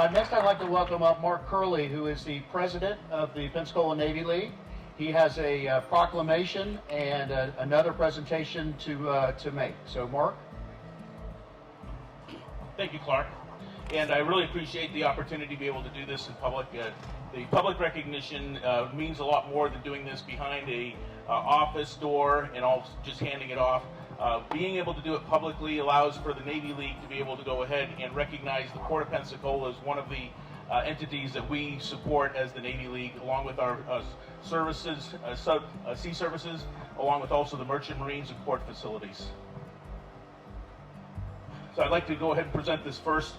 Next, I'd like to welcome up Mark Curley, who is the president of the Pensacola Navy League. He has a proclamation and another presentation to make. So, Mark. Thank you, Clark. And I really appreciate the opportunity to be able to do this in public. The public recognition means a lot more than doing this behind a office door and all just handing it off. Being able to do it publicly allows for the Navy League to be able to go ahead and recognize the Port of Pensacola as one of the entities that we support as the Navy League, along with our services, sea services, along with also the Merchant Marines and port facilities. So I'd like to go ahead and present this first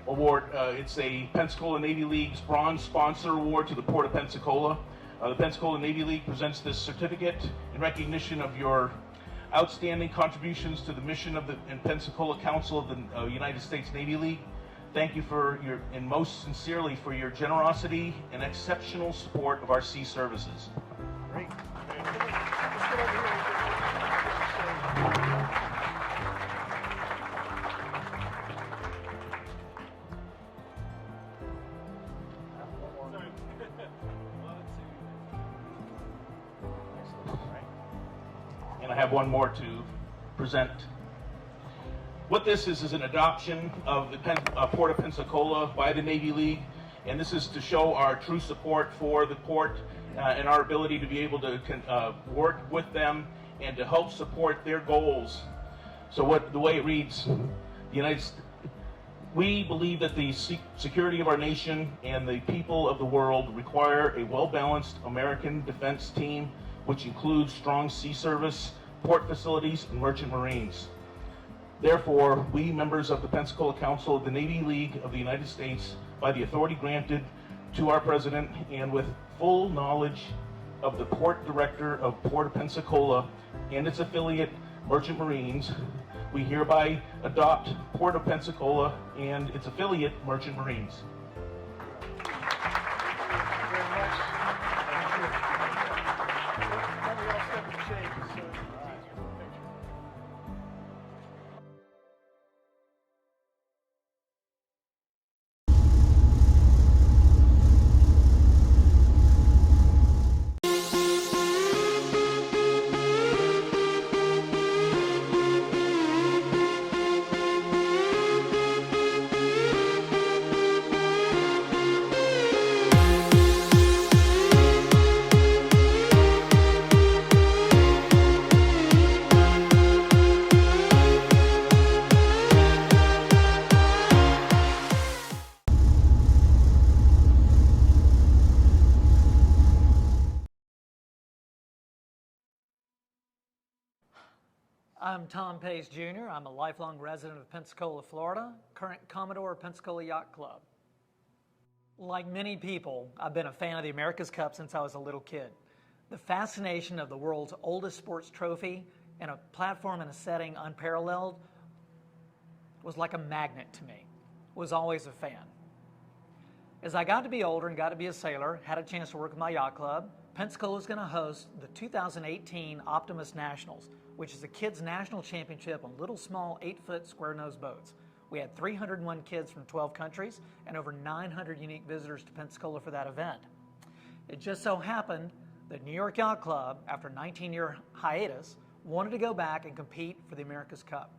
award. It's a Pensacola Navy League's Bronze Sponsor Award to the Port of Pensacola. The Pensacola Navy League presents this certificate in recognition of your outstanding contributions to the mission of the Pensacola Council of the United States Navy League. Thank you for your, and most sincerely for your generosity and exceptional support of our sea services. Great. And I have one more to present. What this is an adoption of the Port of Pensacola by the Navy League, and this is to show our true support for the port and our ability to be able to work with them and to help support their goals. So the way it reads, we believe that the security of our nation and the people of the world require a well-balanced American defense team, which includes strong sea service, port facilities, and merchant marines. Therefore, we, members of the Pensacola Council of the Navy League of the United States, by the authority granted to our president and with full knowledge of the Port Director of Port of Pensacola and its affiliate, Merchant Marines, we hereby adopt Port of Pensacola and its affiliate, Merchant Marines. I'm Tom Pace Jr. I'm a lifelong resident of Pensacola, Florida, current Commodore of Pensacola Yacht Club. Like many people, I've been a fan of the America's Cup since I was a little kid. The fascination of the world's oldest sports trophy and a platform and a setting unparalleled was like a magnet to me. Was always a fan. As I got to be older and got to be a sailor, had a chance to work with my yacht club, Pensacola is going to host the 2018 Optimus Nationals, which is a kids' national championship on little small 8-foot square-nosed boats. We had 301 kids from 12 countries and over 900 unique visitors to Pensacola for that event. It just so happened that New York Yacht Club, after a 19-year hiatus, wanted to go back and compete for the America's Cup.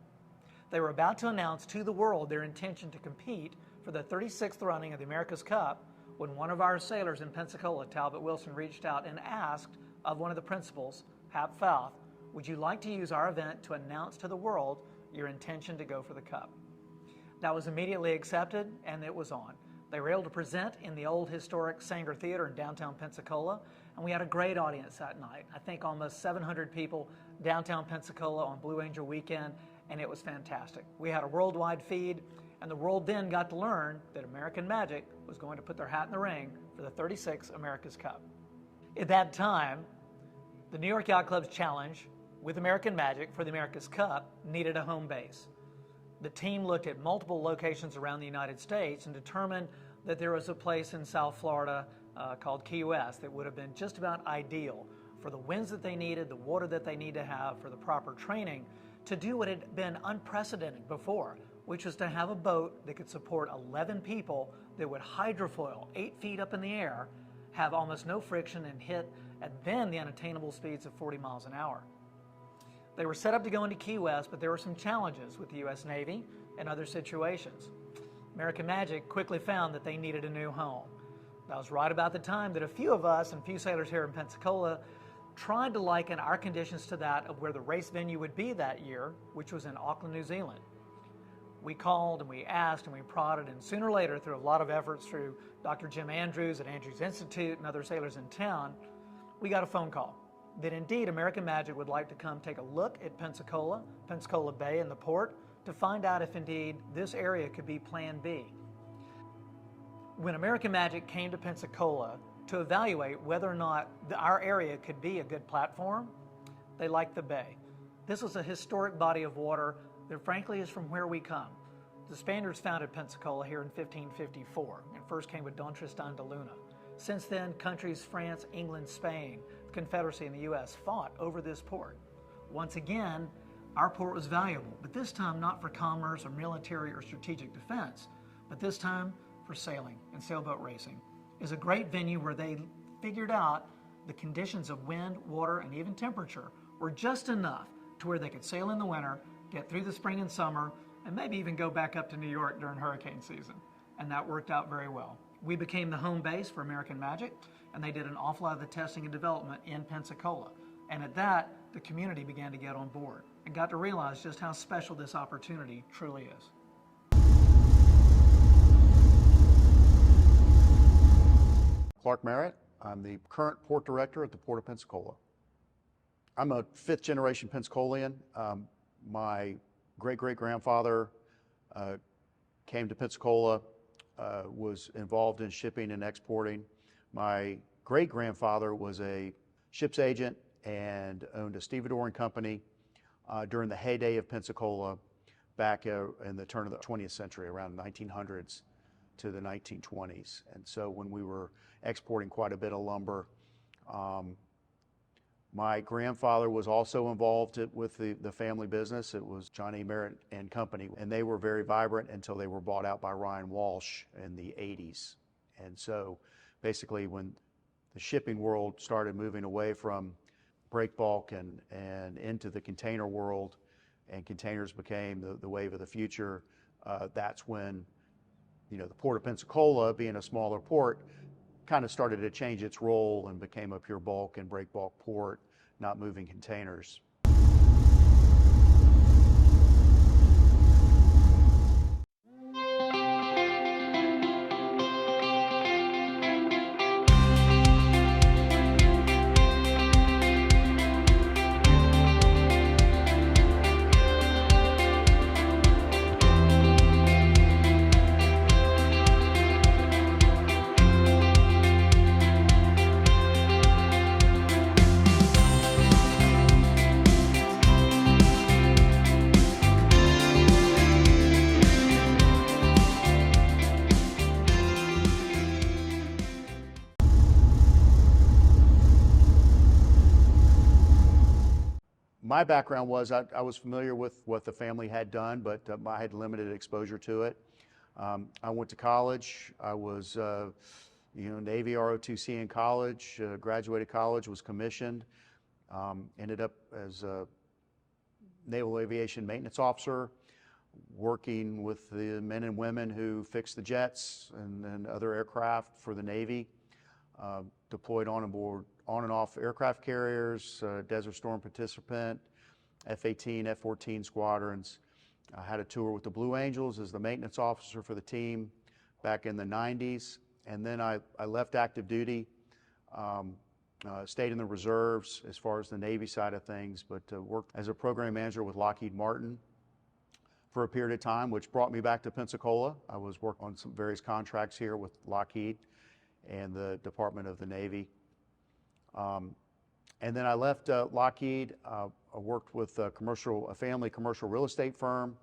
They were about to announce to the world their intention to compete for the 36th running of the America's Cup when one of our sailors in Pensacola, Talbot Wilson, reached out and asked of one of the principals, Hap Fouth, would you like to use our event to announce to the world your intention to go for the Cup? That was immediately accepted, and it was on. They were able to present in the old historic Sanger Theater in downtown Pensacola, and we had a great audience that night. I think almost 700 people downtown Pensacola on Blue Angel weekend, and it was fantastic. We had a worldwide feed, and the world then got to learn that American Magic was going to put their hat in the ring for the 36th America's Cup. At that time, the New York Yacht Club's challenge with American Magic for the America's Cup needed a home base. The team looked at multiple locations around the United States and determined that there was a place in South Florida called Key West that would have been just about ideal for the winds that they needed, the water that they need to have for the proper training to do what had been unprecedented before, which was to have a boat that could support 11 people that would hydrofoil 8 feet up in the air, have almost no friction, and hit at then the unattainable speeds of 40 miles an hour. They were set up to go into Key West, but there were some challenges with the U.S. Navy and other situations. American Magic quickly found that they needed a new home. That was right about the time that a few of us and a few sailors here in Pensacola tried to liken our conditions to that of where the race venue would be that year, which was in Auckland, New Zealand. We called and we asked and we prodded, and sooner or later, through a lot of efforts through Dr. Jim Andrews at Andrews Institute and other sailors in town, we got a phone call that indeed American Magic would like to come take a look at Pensacola, Pensacola Bay and the port to find out if indeed this area could be Plan B. When American Magic came to Pensacola to evaluate whether or not our area could be a good platform, they liked the bay. This was a historic body of water that frankly is from where we come. The Spaniards founded Pensacola here in 1554 and first came with Don Tristan de Luna. Since then, countries France, England, Spain, the Confederacy, and the U.S. fought over this port. Once again, our port was valuable, but this time not for commerce or military or strategic defense, but this time for sailing and sailboat racing. It's a great venue where they figured out the conditions of wind, water, and even temperature were just enough to where they could sail in the winter, get through the spring and summer, and maybe even go back up to New York during hurricane season. And that worked out very well. We became the home base for American Magic, and they did an awful lot of the testing and development in Pensacola. And at that, the community began to get on board and got to realize just how special this opportunity truly is. Clark Merritt. I'm the current port director at the Port of Pensacola. I'm a fifth-generation Pensacolian. My great-great-grandfather came to Pensacola, was involved in shipping and exporting. My great-grandfather was a ship's agent and owned a stevedoring company during the heyday of Pensacola back in the turn of the 20th century, around the 1900s to the 1920s. And so when we were exporting quite a bit of lumber, my grandfather was also involved with the family business. It was John A. Merritt and Company, and they were very vibrant until they were bought out by Ryan Walsh in the 80s. And so basically when the shipping world started moving away from break bulk and into the container world, and containers became the wave of the future, that's when the Port of Pensacola, being a smaller port, kind of started to change its role and became a pure bulk and break bulk port, not moving containers. My background was I was familiar with what the family had done, but I had limited exposure to it. I went to college. I was Navy ROTC in college, graduated college, was commissioned, ended up as a Naval Aviation Maintenance Officer, working with the men and women who fixed the jets and other aircraft for the Navy, deployed on and off aircraft carriers, Desert Storm participant, F-18, F-14 squadrons. I had a tour with the Blue Angels as the maintenance officer for the team back in the 90s. And then I left active duty, stayed in the reserves as far as the Navy side of things, but worked as a program manager with Lockheed Martin for a period of time, which brought me back to Pensacola. I was working on some various contracts here with Lockheed and the Department of the Navy. And then I left Lockheed. I worked with a family commercial real estate firm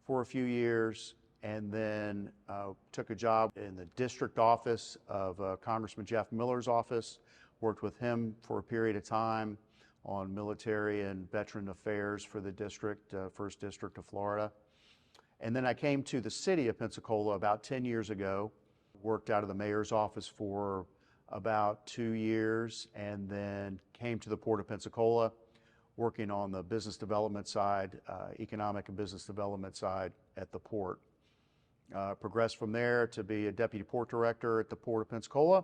for a few years, and then took a job in the district office of Congressman Jeff Miller's office. Worked with him for a period of time on military and veteran affairs for the district, First District of Florida. And then I came to the city of Pensacola about 10 years ago, worked out of the mayor's office for about 2 years, and then came to the Port of Pensacola, working on the business development side, economic and business development side at the port. Progressed from there to be a deputy port director at the Port of Pensacola,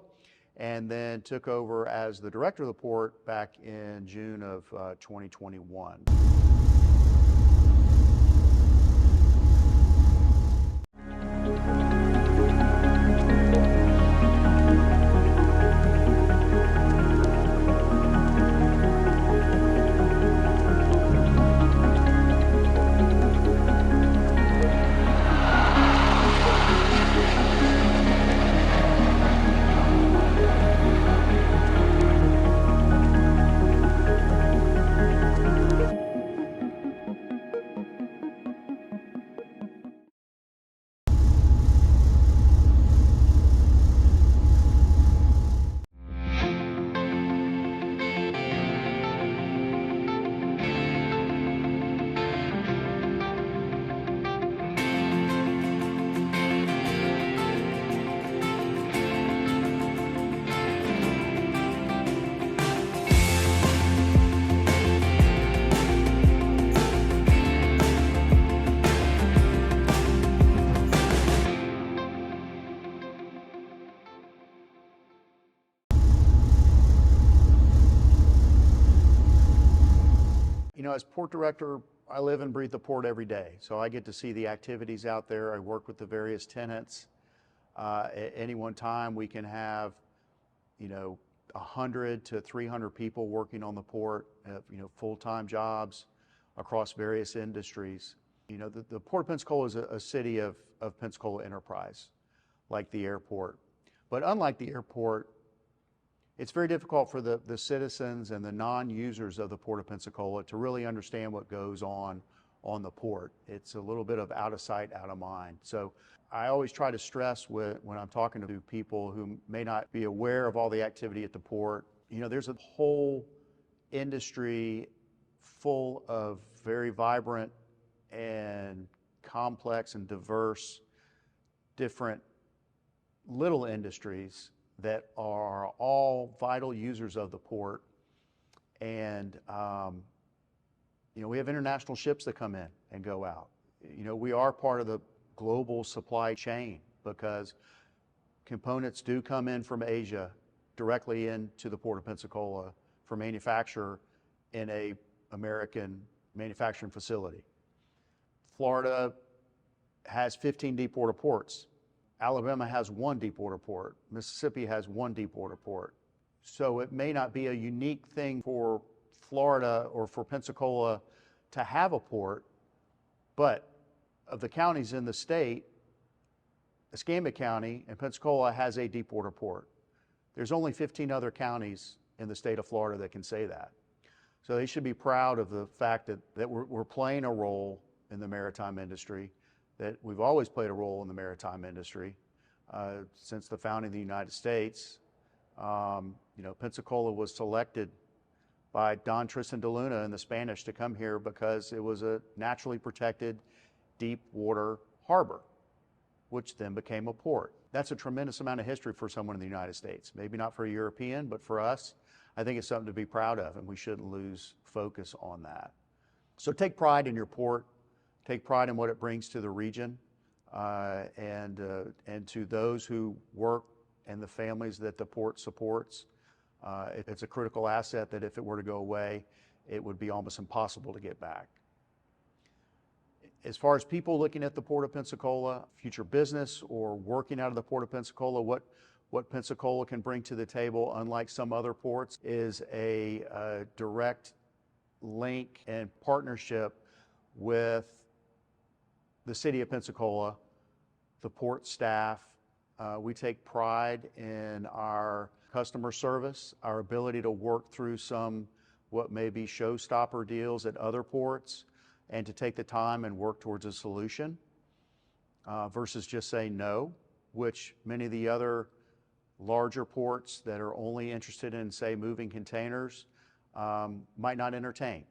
and then took over as the director of the port back in June of 2021. You know, as port director, I live and breathe the port every day. So I get to see the activities out there. I work with the various tenants. At any one time, we can have, 100 to 300 people working on the port, full-time jobs across various industries. The Port of Pensacola is a city of Pensacola enterprise, like the airport. But unlike the airport, it's very difficult for the citizens and the non-users of the Port of Pensacola to really understand what goes on the port. It's a little bit of out of sight, out of mind. So I always try to stress when I'm talking to people who may not be aware of all the activity at the port, there's a whole industry full of very vibrant and complex and diverse different little industries that are all vital users of the port. And, we have international ships that come in and go out. We are part of the global supply chain because components do come in from Asia directly into the Port of Pensacola for manufacture in a American manufacturing facility. Florida has 15 deep water ports. Alabama has 1 deep water port. Mississippi has 1 deep water port. So it may not be a unique thing for Florida or for Pensacola to have a port, but of the counties in the state, Escambia County and Pensacola has a deep water port. There's only 15 other counties in the state of Florida that can say that. So they should be proud of the fact that we're playing a role in the maritime industry, that we've always played a role in the maritime industry since the founding of the United States. Pensacola was selected by Don Tristan de Luna and the Spanish to come here because it was a naturally protected deep water harbor, which then became a port. That's a tremendous amount of history for someone in the United States. Maybe not for a European, but for us, I think it's something to be proud of, and we shouldn't lose focus on that. So take pride in your port. Take pride in what it brings to the region, and to those who work and the families that the port supports. It's a critical asset that if it were to go away, it would be almost impossible to get back. As far as people looking at the Port of Pensacola, future business or working out of the Port of Pensacola, what Pensacola can bring to the table, unlike some other ports, is a direct link and partnership with the city of Pensacola, the port staff. We take pride in our customer service, our ability to work through some what may be showstopper deals at other ports, and to take the time and work towards a solution versus just saying no, which many of the other larger ports that are only interested in, say, moving containers might not entertain.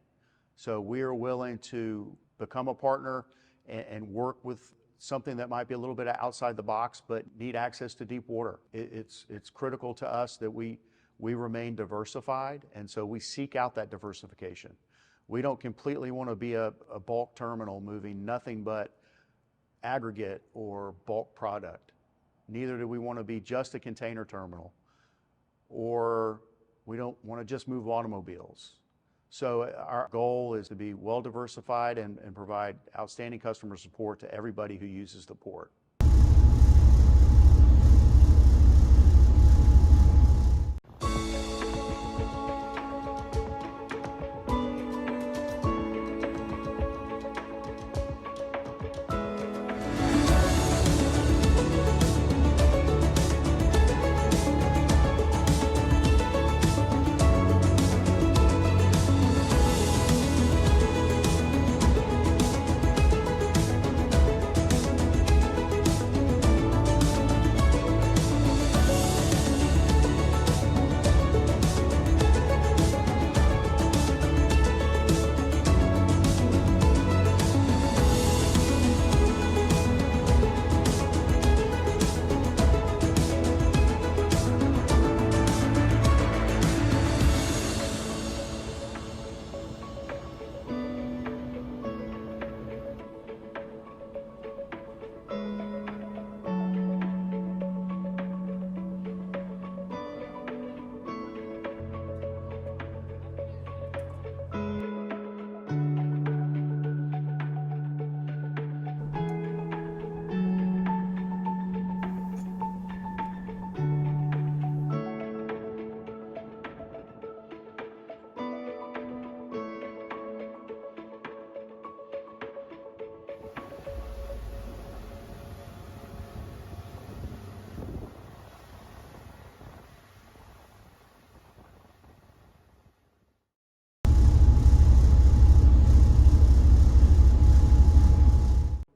So we are willing to become a partner and work with something that might be a little bit outside the box, but need access to deep water. It's critical to us that we remain diversified, and so we seek out that diversification. We don't completely want to be a bulk terminal moving nothing but aggregate or bulk product. Neither do we want to be just a container terminal, or we don't want to just move automobiles. So our goal is to be well diversified and provide outstanding customer support to everybody who uses the port.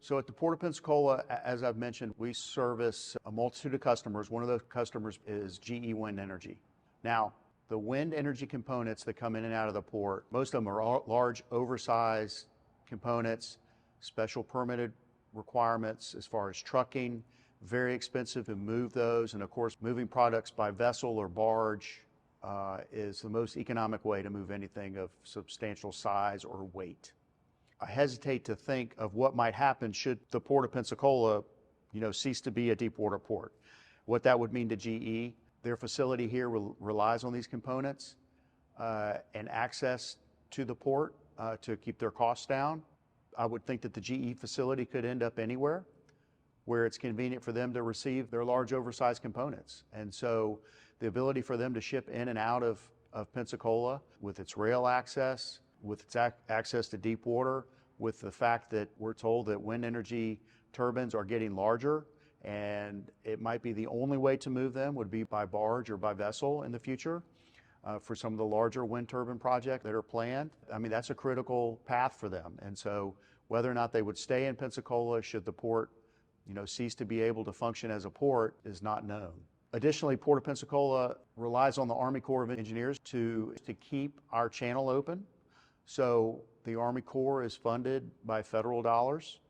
So at the Port of Pensacola, as I've mentioned, we service a multitude of customers. One of those customers is GE Wind Energy. Now, the wind energy components that come in and out of the port, most of them are large, oversized components, special permitted requirements as far as trucking, very expensive to move those. And of course, moving products by vessel or barge is the most economic way to move anything of substantial size or weight. I hesitate to think of what might happen should the Port of Pensacola, cease to be a deep water port. What that would mean to GE, their facility here relies on these components and access to the port to keep their costs down. I would think that the GE facility could end up anywhere where it's convenient for them to receive their large oversized components. And so the ability for them to ship in and out of Pensacola with its rail access, with its access to deep water, with the fact that we're told that wind energy turbines are getting larger, and it might be the only way to move them would be by barge or by vessel in the future for some of the larger wind turbine projects that are planned. I mean, that's a critical path for them. And so whether or not they would stay in Pensacola should the port cease to be able to function as a port is not known. Additionally, Port of Pensacola relies on the Army Corps of Engineers to keep our channel open. So the Army Corps is funded by federal dollars,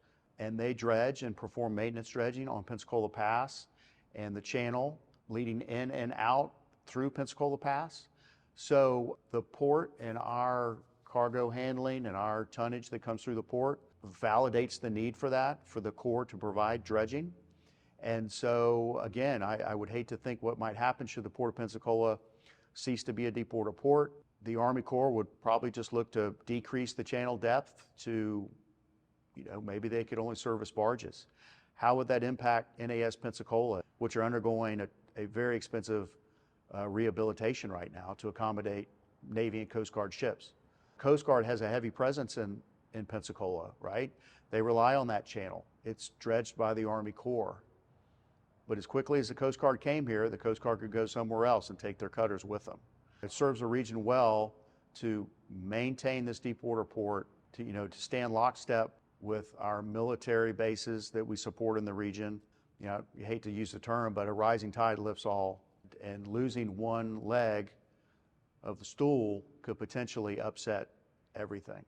and they dredge and perform maintenance dredging on Pensacola Pass and the channel leading in and out through Pensacola Pass. So the port and our cargo handling and our tonnage that comes through the port validates the need for that, for the Corps to provide dredging. And so again, I would hate to think what might happen should the Port of Pensacola cease to be a deep water port. The Army Corps would probably just look to decrease the channel depth to, maybe they could only service barges. How would that impact NAS Pensacola, which are undergoing a very expensive rehabilitation right now to accommodate Navy and Coast Guard ships? Coast Guard has a heavy presence in Pensacola, right? They rely on that channel. It's dredged by the Army Corps. But as quickly as the Coast Guard came here, the Coast Guard could go somewhere else and take their cutters with them. It serves the region well to maintain this deep water port, to stand lockstep with our military bases that we support in the region. You hate to use the term, but a rising tide lifts all, and losing one leg of the stool could potentially upset everything.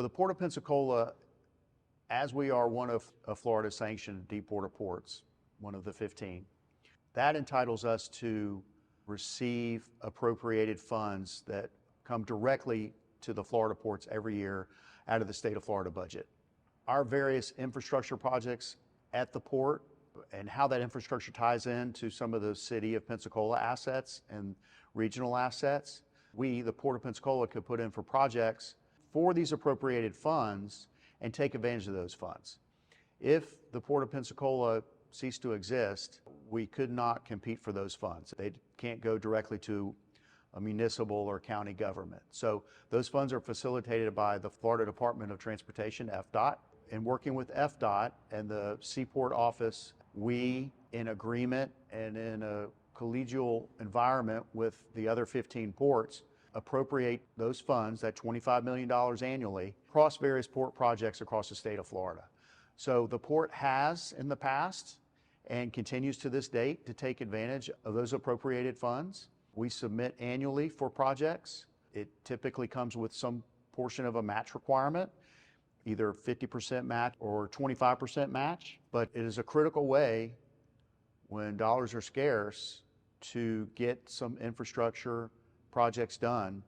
the Port of Pensacola, as we are one of Florida's sanctioned deep water ports, one of the 15, that entitles us to receive appropriated funds that come directly to the Florida ports every year out of the state of Florida budget. Our various infrastructure projects at the port and how that infrastructure ties into some of the city of Pensacola assets and regional assets, we, the Port of Pensacola, could put in for projects for these appropriated funds and take advantage of those funds. If the Port of Pensacola ceased to exist, we could not compete for those funds. They can't go directly to a municipal or county government. So those funds are facilitated by the Florida Department of Transportation, FDOT. And working with FDOT and the Seaport office, we, in agreement and in a collegial environment with the other 15 ports, appropriate those funds, that $25 million annually, across various port projects across the state of Florida. So the port has in the past and continues to this date to take advantage of those appropriated funds. We submit annually for projects. It typically comes with some portion of a match requirement, either 50% match or 25% match, but it is a critical way when dollars are scarce to get some infrastructure projects done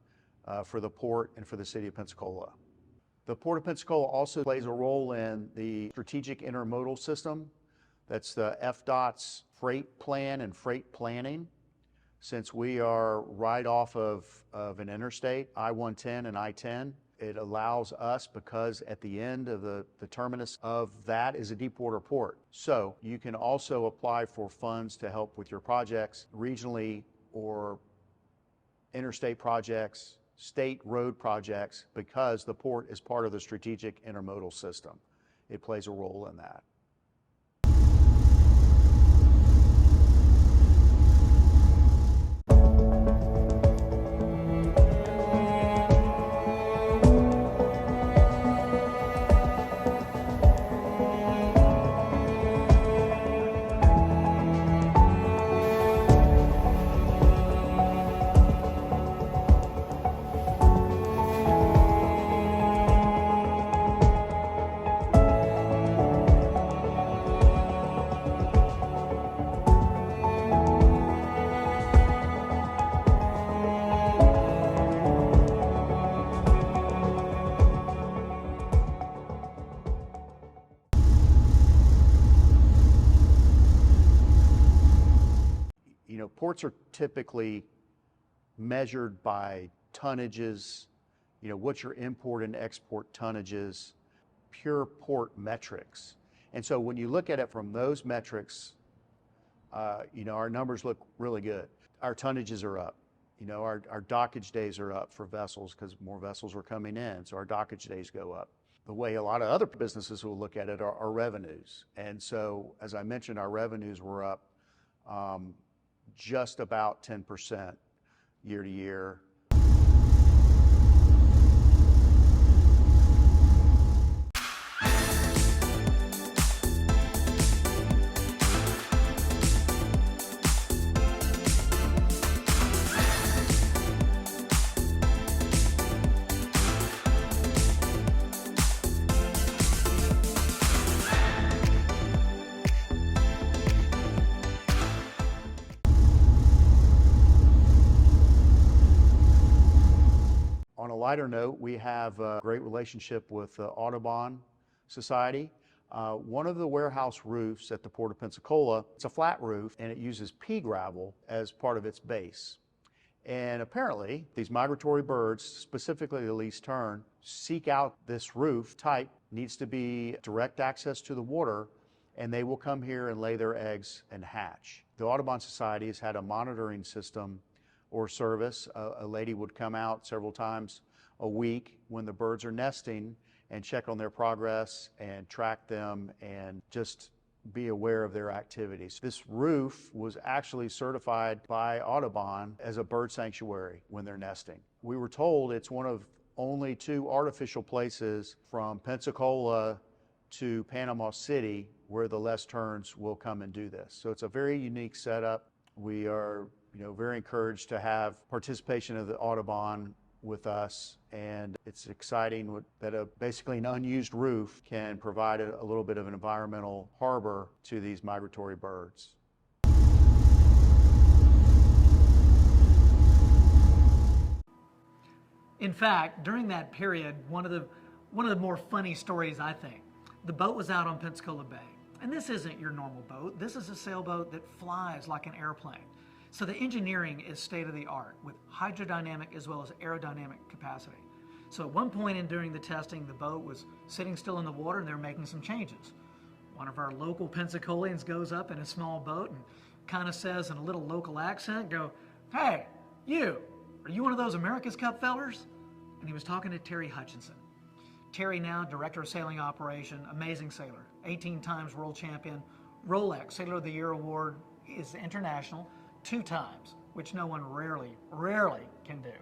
for the port and for the city of Pensacola. The Port of Pensacola also plays a role in the strategic intermodal system. That's the FDOT's freight plan and freight planning. Since we are right off of an interstate, I-110 and I-10, it allows us, because at the end of the terminus of that is a deep water port. So you can also apply for funds to help with your projects regionally or interstate projects, state road projects, because the port is part of the strategic intermodal system. It plays a role in that. You know, ports are typically measured by tonnages, you know, what's your import and export tonnages, pure port metrics. And so when you look at it from those metrics, you know, our numbers look really good. Our tonnages are up. You know, our dockage days are up for vessels because more vessels are coming in, so our dockage days go up. The way a lot of other businesses will look at it are revenues. And so, as I mentioned, our revenues were up just about 10% year to year. On a lighter note, we have a great relationship with the Audubon Society. One of the warehouse roofs at the Port of Pensacola, it's a flat roof and it uses pea gravel as part of its base. And apparently, these migratory birds, specifically the least tern, seek out this roof type. Needs to be direct access to the water, and they will come here and lay their eggs and hatch. The Audubon Society has had a monitoring system or service. A lady would come out several times a week when the birds are nesting and check on their progress and track them and just be aware of their activities. This roof was actually certified by Audubon as a bird sanctuary when they're nesting. We were told it's one of only 2 artificial places from Pensacola to Panama City where the Les Terns will come and do this. So it's a very unique setup. We are very encouraged to have participation of the Audubon with us, and it's exciting that basically an unused roof can provide a little bit of an environmental harbor to these migratory birds. In fact, during that period, one of the more funny stories, I think, the boat was out on Pensacola Bay. And this isn't your normal boat. This is a sailboat that flies like an airplane. So the engineering is state of the art with hydrodynamic as well as aerodynamic capacity. So at one point during the testing, the boat was sitting still in the water and they were making some changes. One of our local Pensacolians goes up in a small boat and kind of says in a little local accent, "Hey, you, are you one of those America's Cup fellers?" And he was talking to Terry Hutchinson. Terry, now Director of Sailing Operation, amazing sailor, 18 times world champion, Rolex Sailor of the Year award, is international 2 times, which no one rarely can do.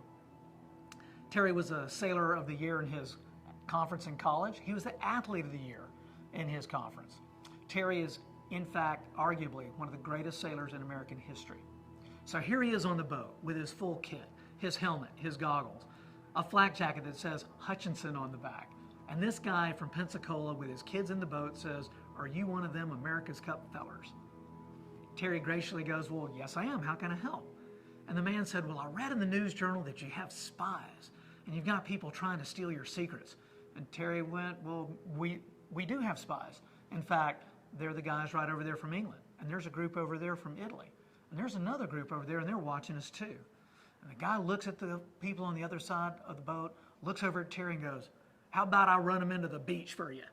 Terry was a Sailor of the Year in his conference in college. He was the Athlete of the Year in his conference. Terry is, in fact, arguably one of the greatest sailors in American history. So here he is on the boat with his full kit, his helmet, his goggles, a flak jacket that says Hutchinson on the back. And this guy from Pensacola with his kids in the boat says, "Are you one of them America's Cup fellers?" Terry graciously goes, "Well, yes, I am. How can I help?" And the man said, "Well, I read in the news journal that you have spies and you've got people trying to steal your secrets." And Terry went, "Well, we do have spies. In fact, they're the guys right over there from England. And there's a group over there from Italy. And there's another group over there and they're watching us too." And the guy looks at the people on the other side of the boat, looks over at Terry and goes, "How about I run them into the beach for you?"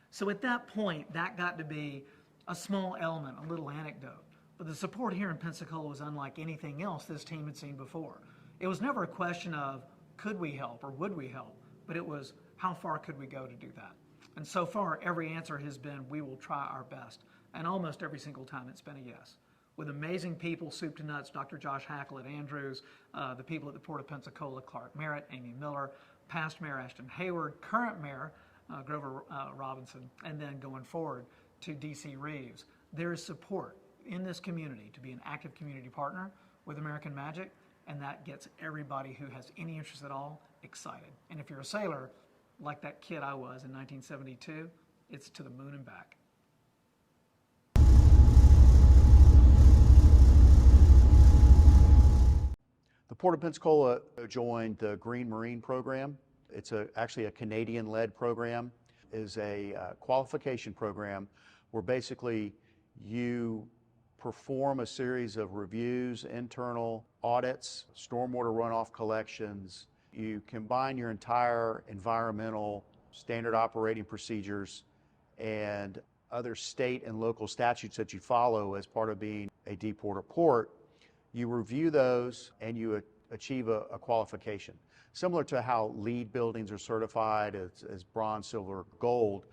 So at that point, that got to be a small element, a little anecdote. But the support here in Pensacola was unlike anything else this team had seen before. It was never a question of could we help or would we help, but it was how far could we go to do that. And so far, every answer has been we will try our best. And almost every single time it's been a yes. With amazing people, soup to nuts, Dr. Josh Hackle at Andrews, the people at the Port of Pensacola, Clark Merritt, Amy Miller, past Mayor Ashton Hayward, current Mayor Grover Robinson, and then going forward to DC Reeves. There is support in this community to be an active community partner with American Magic, and that gets everybody who has any interest at all excited. And if you're a sailor, like that kid I was in 1972, it's to the moon and back. The Port of Pensacola joined the Green Marine program. It's actually a Canadian-led program. It is a qualification program where basically you perform a series of reviews, internal audits, stormwater runoff collections. You combine your entire environmental standard operating procedures and other state and local statutes that you follow as part of being a deep water port. You review those and you achieve a qualification. Similar to how LEED buildings are certified as bronze, silver, gold,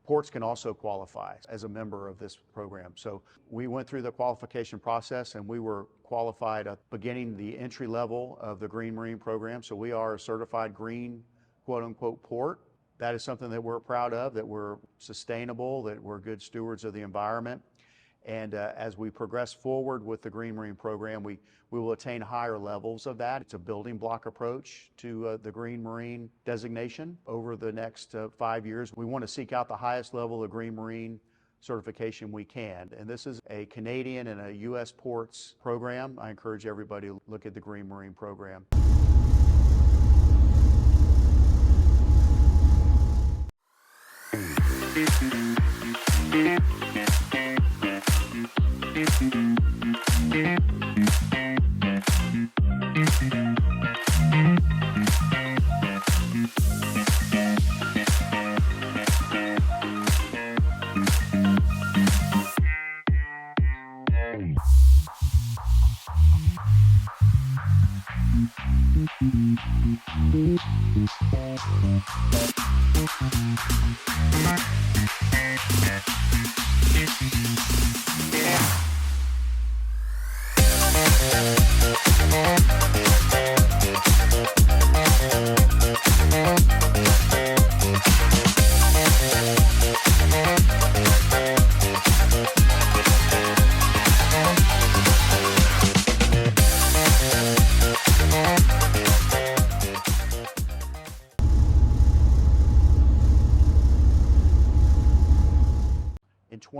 ports can also qualify as a member of this program. So we went through the qualification process and we were qualified at beginning the entry level of the Green Marine program. So we are a certified green, quote unquote, port. That is something that we're proud of, that we're sustainable, that we're good stewards of the environment. And as we progress forward with the Green Marine program, we will attain higher levels of that. It's a building block approach to the Green Marine designation over the next 5 years. We want to seek out the highest level of Green Marine certification we can. And this is a Canadian and a U.S. ports program. I encourage everybody to look at the Green Marine program.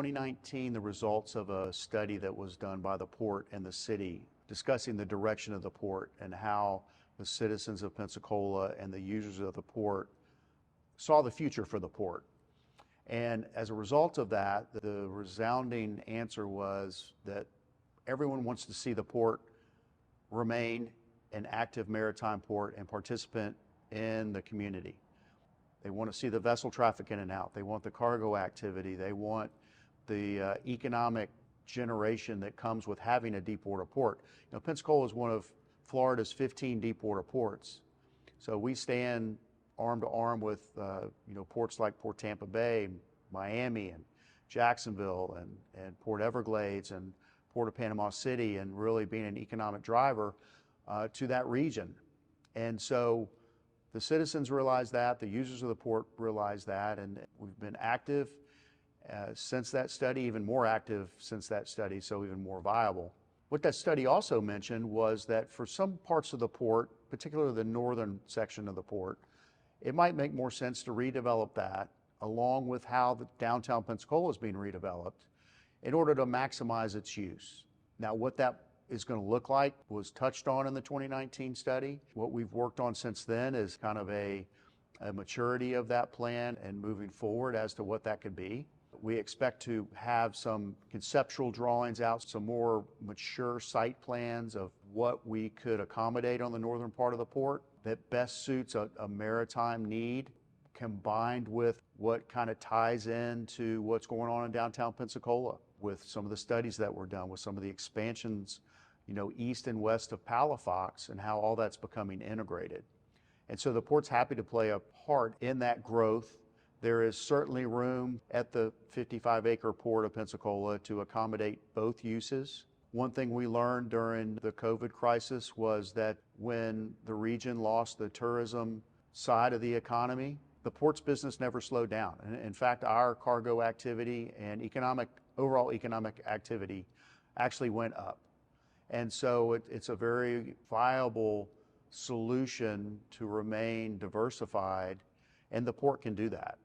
2019 the results of a study that was done by the port and the city discussing the direction of the port and how the citizens of Pensacola and the users of the port saw the future for the port. And as a result of that, the resounding answer was that everyone wants to see the port remain an active maritime port and participant in the community. They want to see the vessel traffic in and out. They want the cargo activity. They want the economic generation that comes with having a deep water port. You know, Pensacola is one of Florida's 15 deep water ports. So we stand arm to arm with ports like Port Tampa Bay, Miami, and Jacksonville, and Port Everglades, and Port of Panama City, and really being an economic driver to that region. And so the citizens realize that, the users of the port realize that, and we've been active since that study, even more active since that study, so even more viable. What that study also mentioned was that for some parts of the port, particularly the northern section of the port, it might make more sense to redevelop that along with how the downtown Pensacola is being redeveloped in order to maximize its use. Now, what that is going to look like was touched on in the 2019 study. What we've worked on since then is kind of a maturity of that plan and moving forward as to what that could be. We expect to have some conceptual drawings out, some more mature site plans of what we could accommodate on the northern part of the port that best suits a maritime need, combined with what kind of ties into what's going on in downtown Pensacola with some of the studies that were done, with some of the expansions, east and west of Palafox, and how all that's becoming integrated. And so the port's happy to play a part in that growth. There is certainly room at the 55-acre port of Pensacola to accommodate both uses. One thing we learned during the COVID crisis was that when the region lost the tourism side of the economy, the port's business never slowed down. And in fact, our cargo activity and overall economic activity actually went up. And so it's a very viable solution to remain diversified, and the port can do that.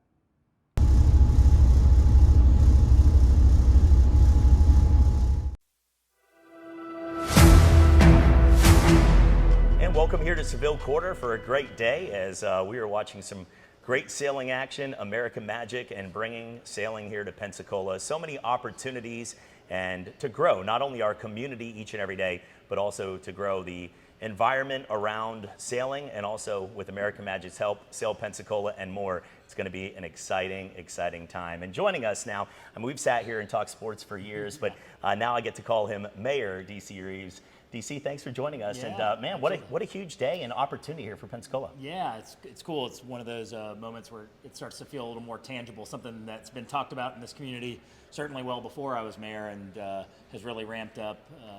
And welcome here to Seville Quarter for a great day as we are watching some great sailing action, American Magic, and bringing sailing here to Pensacola. So many opportunities and to grow not only our community each and every day, but also to grow the environment around sailing, and also with American Magic's help, Sail Pensacola and more. It's going to be an exciting, exciting time. And joining us now, we've sat here and talked sports for years, but now I get to call him Mayor DC Reeves. DC, thanks for joining us. Yeah, and man, what a huge day and opportunity here for Pensacola. Yeah, it's cool. It's one of those moments where it starts to feel a little more tangible, something that's been talked about in this community certainly well before I was mayor, and has really ramped up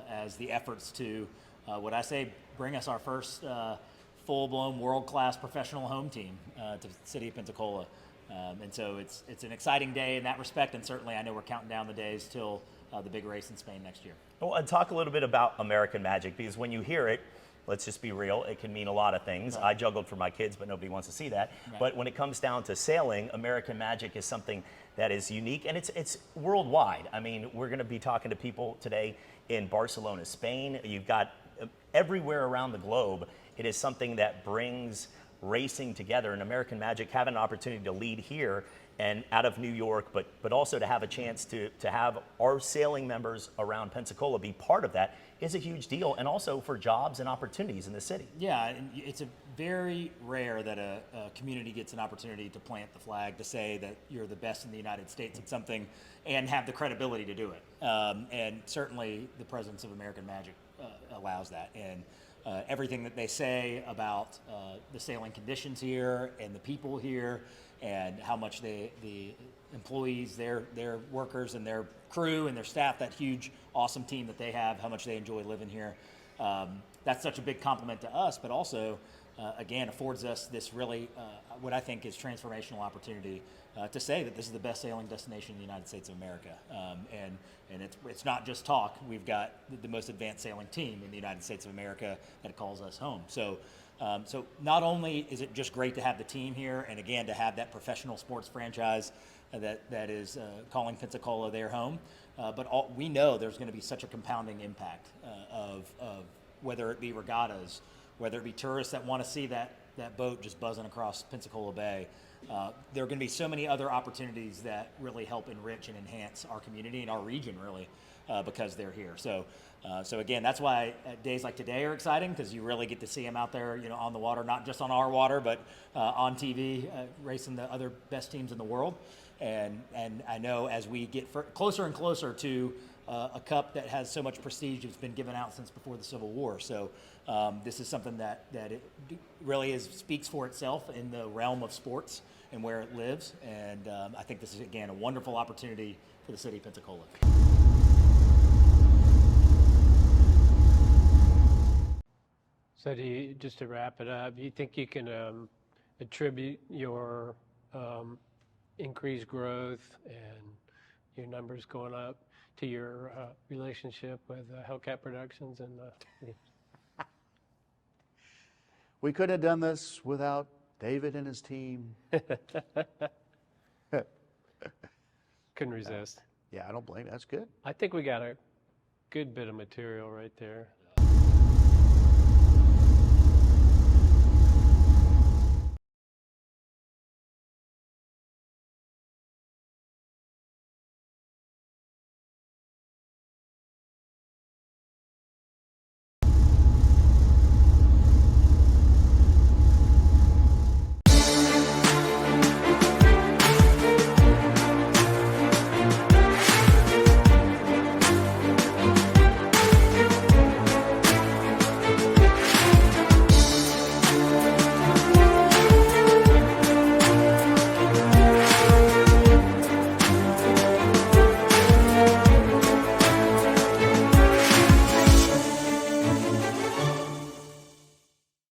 as the efforts to, what I say, bring us our first full-blown world-class professional home team to the city of Pensacola. And so it's an exciting day in that respect, and certainly I know we're counting down the days till the big race in Spain next year. Well, and talk a little bit about American Magic, because when you hear it, let's just be real, it can mean a lot of things. Right. I juggled for my kids, but nobody wants to see that. Right. But when it comes down to sailing, American Magic is something that is unique, and it's worldwide. I mean, we're going to be talking to people today in Barcelona, Spain. You've got everywhere around the globe. It is something that brings racing together, and American Magic having an opportunity to lead here and out of New York, but also to have a chance to have our sailing members around Pensacola be part of that is a huge deal, and also for jobs and opportunities in the city. Yeah, and it's a very rare that a community gets an opportunity to plant the flag, to say that you're the best in the United States at something, and have the credibility to do it. And certainly the presence of American Magic allows that. And everything that they say about the sailing conditions here and the people here, and how much the employees, their workers and their crew and their staff, that huge, awesome team that they have, how much they enjoy living here. That's such a big compliment to us, but also, again, affords us this really, what I think is transformational opportunity to say that this is the best sailing destination in the United States of America. And it's not just talk. We've got the most advanced sailing team in the United States of America that calls us home. So not only is it just great to have the team here, and again, to have that professional sports franchise that is calling Pensacola their home. But we know there's going to be such a compounding impact of whether it be regattas, whether it be tourists that want to see that boat just buzzing across Pensacola Bay. There are going to be so many other opportunities that really help enrich and enhance our community and our region, really, because they're here. So again, that's why days like today are exciting, because you really get to see them out there, on the water, not just on our water, but on TV, racing the other best teams in the world. And I know as we get closer and closer to a cup that has so much prestige, it's been given out since before the Civil War. So this is something that it really speaks for itself in the realm of sports and where it lives. And I think this is, again, a wonderful opportunity for the city of Pensacola. So just to wrap it up, do you think you can attribute your increased growth and your numbers going up to your relationship with Hellcat Productions and We couldn't have done this without David and his team. couldn't resist? Yeah, I don't blame you. That's good. I think we got a good bit of material right there.